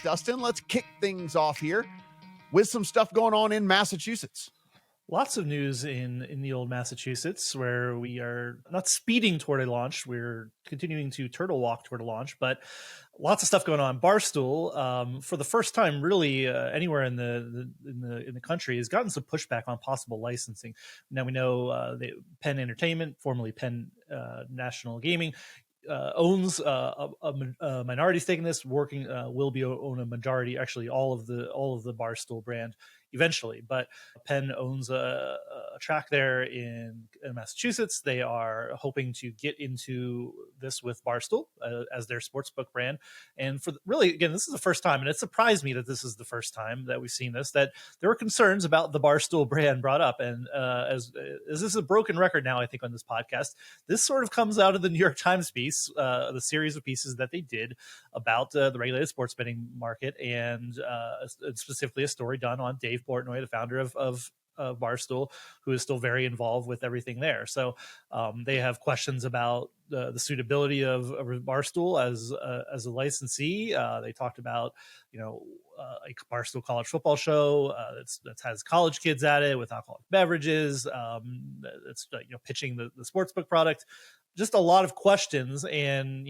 Dustin, let's kick things off here with some stuff going on in Massachusetts. Lots of news in the old Massachusetts, where we are not speeding toward a launch. We're continuing to turtle walk toward a launch, but lots of stuff going on. Barstool, for the first time, really anywhere in the country, has gotten some pushback on possible licensing. Now we know Penn Entertainment, formerly Penn National Gaming, owns a minority stake in this. Will own a majority, actually all of the Barstool brand eventually, but Penn owns a track there in Massachusetts. They are hoping to get into this with Barstool as their sportsbook brand. And again, this is the first time, and it surprised me that this is the first time that we've seen this, that there were concerns about the Barstool brand brought up. And as this is a broken record now, I think, on this podcast, this sort of comes out of the New York Times piece, the series of pieces that they did about the regulated sports betting market, and specifically a story done on Dave Portnoy, the founder of Barstool, who is still very involved with everything there. So they have questions about the suitability of Barstool as a licensee. They talked about, a Barstool college football show that has college kids at it with alcoholic beverages. It's pitching the sportsbook product. Just a lot of questions, and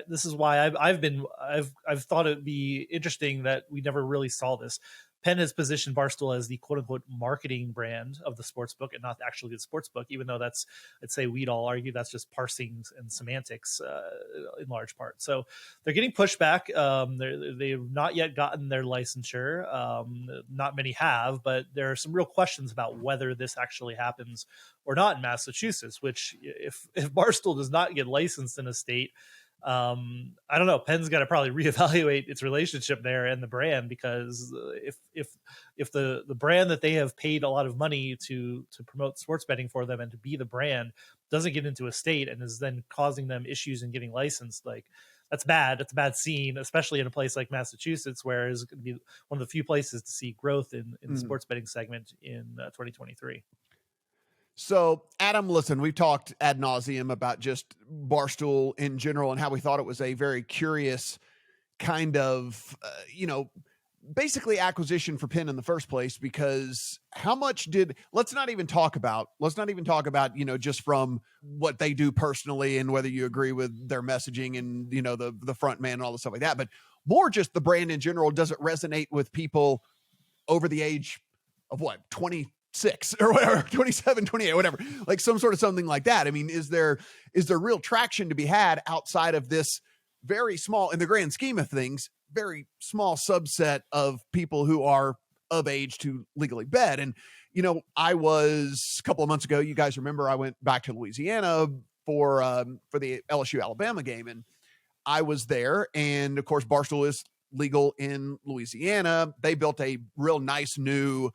this is why I've thought it'd be interesting that we never really saw this. Penn has positioned Barstool as the quote-unquote marketing brand of the sportsbook and not actually the sportsbook, even though we'd all argue that's just parsing and semantics in large part. So they're getting pushback. They've not yet gotten their licensure. Not many have, but there are some real questions about whether this actually happens or not in Massachusetts, which if Barstool does not get licensed in a state, I don't know. Penn's got to probably reevaluate its relationship there and the brand, because if the brand that they have paid a lot of money to promote sports betting for them and to be the brand doesn't get into a state and is then causing them issues in getting licensed, like that's bad. That's a bad scene, especially in a place like Massachusetts, where it's going to be one of the few places to see growth in the sports betting segment in 2023. So, Adam, listen, we've talked ad nauseum about just Barstool in general and how we thought it was a very curious kind of, basically acquisition for Penn in the first place, because how much let's not even talk about, just from what they do personally and whether you agree with their messaging and, the front man and all the stuff like that, but more just the brand in general. Does it resonate with people over the age of 26 or whatever, 27, 28, whatever, like something like that? I mean, is there real traction to be had outside of this very small, in the grand scheme of things, very small subset of people who are of age to legally bet? And, I was a couple of months ago, you guys remember, I went back to Louisiana for the LSU Alabama game, and I was there. And of course, Barstool is legal in Louisiana. They built a real nice new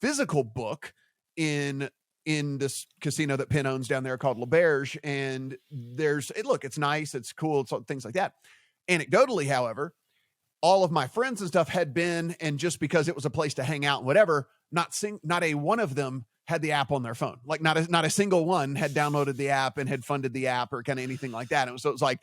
physical book in this casino that Penn owns down there called L'Auberge. And it's nice, it's cool, it's things like that. Anecdotally, however, all of my friends and stuff had been, and just because it was a place to hang out and whatever, not a one of them had the app on their phone. Like not a single one had downloaded the app and had funded the app or kind of anything like that. And so it was like,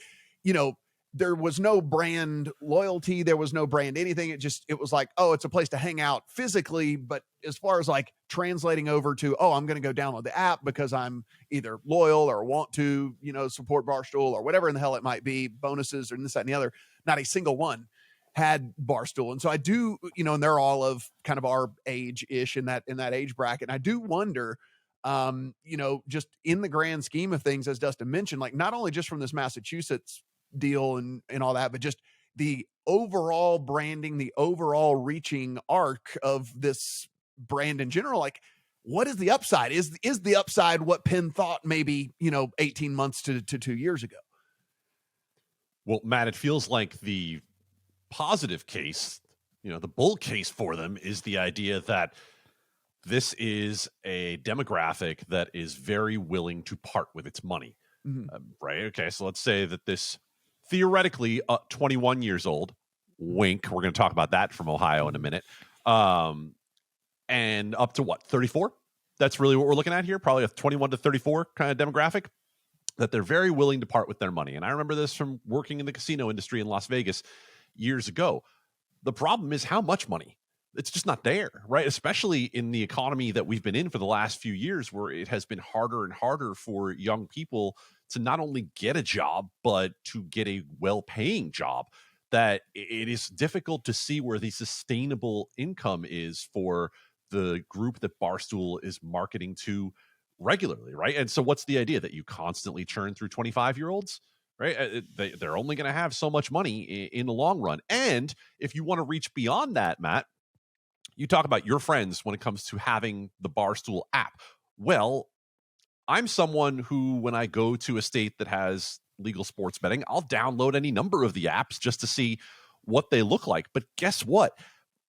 there was no brand loyalty. There was no brand anything. It was like, oh, it's a place to hang out physically. But as far as like translating over to, oh, I'm going to go download the app because I'm either loyal or want to, support Barstool or whatever in the hell it might be, bonuses or this, that, and the other, not a single one had Barstool. And so I do, and they're all of kind of our age-ish in that age bracket. And I do wonder, just in the grand scheme of things, as Dustin mentioned, like not only just from this Massachusetts deal and all that, but just the overall branding, the overall reaching arc of this brand in general. Like, what is the upside? Is the upside what Penn thought maybe, 18 months to 2 years ago? Well, Matt, it feels like the positive case, the bull case for them is the idea that this is a demographic that is very willing to part with its money. Right. Okay. So let's say that this theoretically 21 years old, wink, we're going to talk about that from Ohio in a minute, and up to 34. That's really what we're looking at here. Probably a 21 to 34 kind of demographic that they're very willing to part with their money. And I remember this from working in the casino industry in Las Vegas years ago. The problem is how much money. It's just not there, right? Especially in the economy that we've been in for the last few years, where it has been harder and harder for young people to not only get a job, but to get a well-paying job, that it is difficult to see where the sustainable income is for the group that Barstool is marketing to regularly, right? And so what's the idea? That you constantly churn through 25-year-olds? Right? They're only going to have so much money in the long run. And if you want to reach beyond that, Matt, you talk about your friends when it comes to having the Barstool app. Well, I'm someone who, when I go to a state that has legal sports betting, I'll download any number of the apps just to see what they look like. But guess what?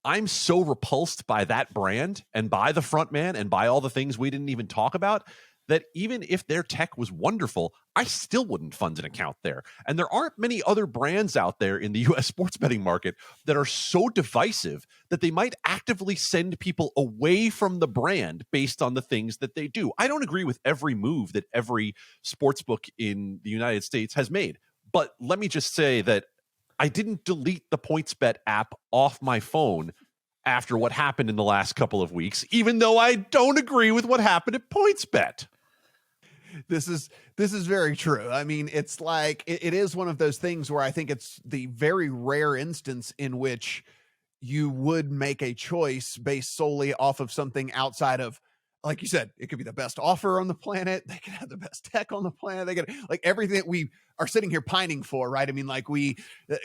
I'm so repulsed by that brand and by the front man and by all the things we didn't even talk about, that even if their tech was wonderful, I still wouldn't fund an account there. And there aren't many other brands out there in the US sports betting market that are so divisive that they might actively send people away from the brand based on the things that they do. I don't agree with every move that every sportsbook in the United States has made. But let me just say that I didn't delete the PointsBet app off my phone after what happened in the last couple of weeks, even though I don't agree with what happened at PointsBet. This is very true. I mean, it's like, it is one of those things where I think it's the very rare instance in which you would make a choice based solely off of something outside of, like you said, it could be the best offer on the planet. They could have the best tech on the planet. They could, like, everything that we are sitting here pining for, right? I mean, like, we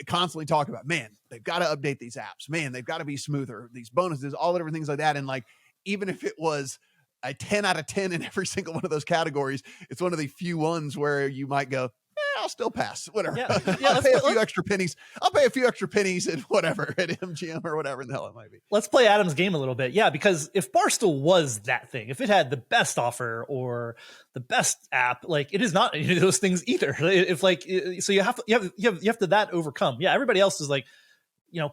constantly talk about, man, they've got to update these apps. Man, they've got to be smoother. These bonuses, all the different things like that. And like, even if it was a 10 out of 10 in every single one of those categories, it's one of the few ones where you might go, I'll still pass. Whatever. Yeah. I'll pay a few extra pennies. I'll pay a few extra pennies at whatever, at MGM or whatever the hell it might be. Let's play Adam's game a little bit. Yeah, because if Barstool was that thing, if it had the best offer or the best app, like, it is not any of those things either. If like, so you have to that overcome. Yeah, everybody else is like,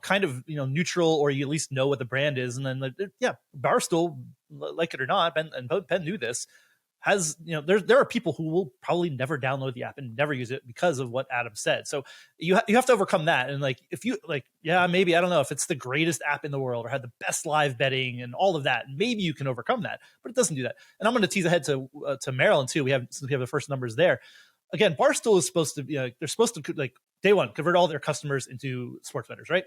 kind of, neutral, or you at least know what the brand is. And then, Barstool, like it or not, Ben knew this, has, there are people who will probably never download the app and never use it because of what Adam said. So you have to overcome that. And like, if you like, maybe, I don't know if it's the greatest app in the world or had the best live betting and all of that, maybe you can overcome that, but it doesn't do that. And I'm going to tease ahead to Maryland too. Since we have the first numbers there. Again, Barstool is supposed to be, they're supposed to, like, day one, convert all their customers into sports bettors, right?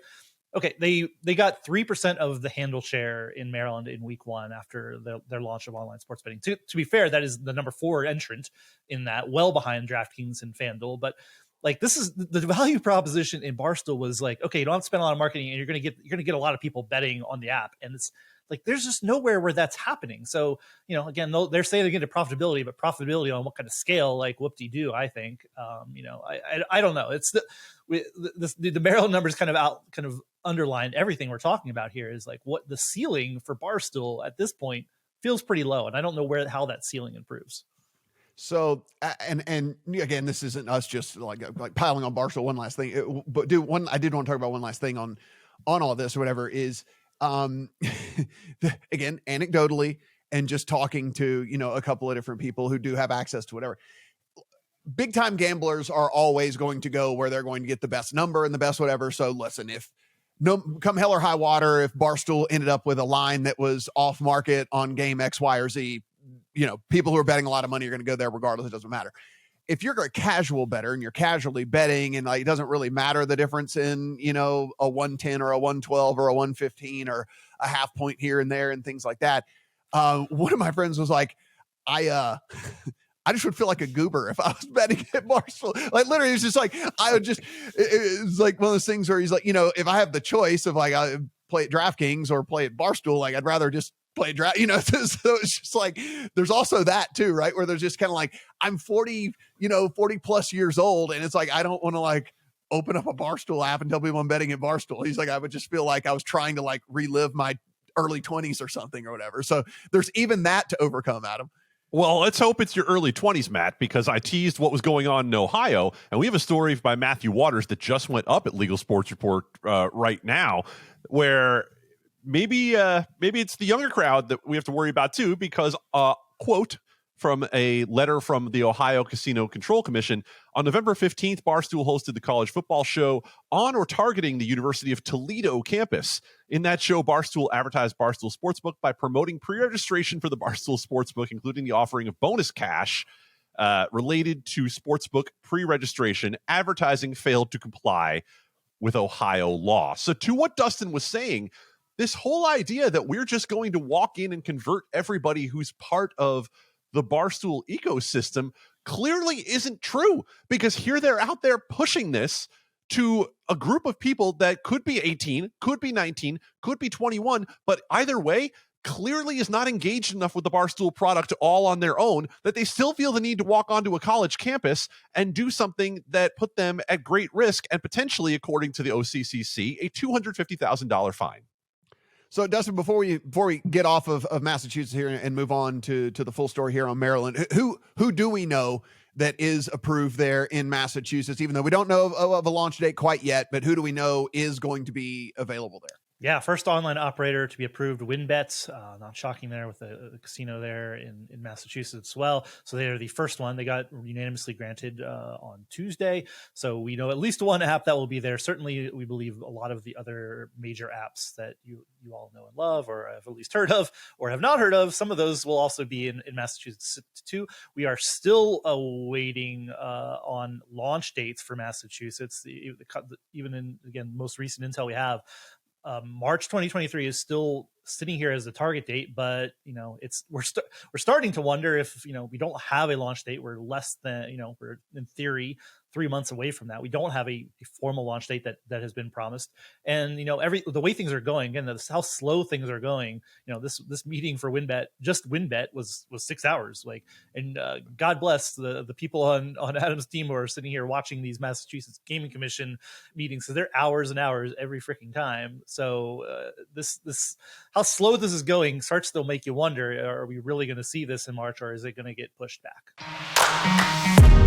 Okay, they got 3% of the handle share in Maryland in week one after their launch of online sports betting. To be fair, that is the number 4 entrant in that, well behind DraftKings and FanDuel. But like, this is the value proposition in Barstool was like, okay, you don't have to spend a lot of marketing, and you're gonna get a lot of people betting on the app, and it's like, there's just nowhere where that's happening. So, again, they're saying they're getting to profitability, but profitability on what kind of scale, like, whoop-de-doo, I think. I don't know. It's the Maryland numbers kind of underlined everything we're talking about here, is like, what the ceiling for Barstool at this point feels pretty low. And I don't know how that ceiling improves. So, and again, this isn't us just like piling on Barstool. One last thing, I did want to talk about one last thing on all this or whatever is, again, anecdotally, and just talking to, a couple of different people who do have access to whatever. Big time gamblers are always going to go where they're going to get the best number and the best whatever. So listen, come hell or high water, if Barstool ended up with a line that was off market on game X, Y, or Z, people who are betting a lot of money are going to go there regardless. It doesn't matter. If you're a casual bettor and you're casually betting, and like, it doesn't really matter the difference in, a 110 or a 112 or a 115 or a half point here and there and things like that. One of my friends was like, I just would feel like a goober if I was betting at Barstool. Like, literally, it's just like, it's like one of those things where he's like, if I have the choice of like, I play at DraftKings or play at Barstool, like, I'd rather just play draft, so it's just like, there's also that too, right? Where there's just kind of like, I'm 40 plus years old. And it's like, I don't want to like open up a Barstool app and tell people I'm betting at Barstool. He's like, I would just feel like I was trying to like relive my early 20s or something or whatever. So there's even that to overcome, Adam. Well, let's hope it's your early 20s, Matt, because I teased what was going on in Ohio, and we have a story by Matthew Waters that just went up at Legal Sports Report right now, where maybe it's the younger crowd that we have to worry about too, because quote, from a letter from the Ohio Casino Control Commission. On November 15th, Barstool hosted the college football show on or targeting the University of Toledo campus. In that show, Barstool advertised Barstool Sportsbook by promoting pre-registration for the Barstool Sportsbook, including the offering of bonus cash related to sportsbook pre-registration. Advertising failed to comply with Ohio law. So to what Dustin was saying, this whole idea that we're just going to walk in and convert everybody who's part of the Barstool ecosystem clearly isn't true, because here they're out there pushing this to a group of people that could be 18, could be 19, could be 21, but either way, clearly is not engaged enough with the Barstool product all on their own, that they still feel the need to walk onto a college campus and do something that put them at great risk and potentially, according to the OCCC, a $250,000 fine. So, Dustin, before we get off of Massachusetts here and move on to the full story here on Maryland, who do we know that is approved there in Massachusetts, even though we don't know of a launch date quite yet, but who do we know is going to be available there? Yeah, first online operator to be approved, WinBet. Not shocking there with the casino there in Massachusetts as well. So they are the first one. They got unanimously granted on Tuesday. So we know at least one app that will be there. Certainly, we believe a lot of the other major apps that you all know and love, or have at least heard of, or have not heard of, some of those will also be in Massachusetts too. We are still awaiting on launch dates for Massachusetts. Even in, again, most recent intel we have, March 2023 is still sitting here as the target date, but we're starting to wonder if we don't have a launch date. We're less than we're in theory 3 months away from that. We don't have a formal launch date that has been promised, and the way things are going, again, how slow things are going. This meeting for WinBet was 6 hours. And God bless the people on Adam's team who are sitting here watching these Massachusetts Gaming Commission meetings, because they're hours and hours every freaking time. So this how slow this is going starts to make you wonder: are we really going to see this in March, or is it going to get pushed back?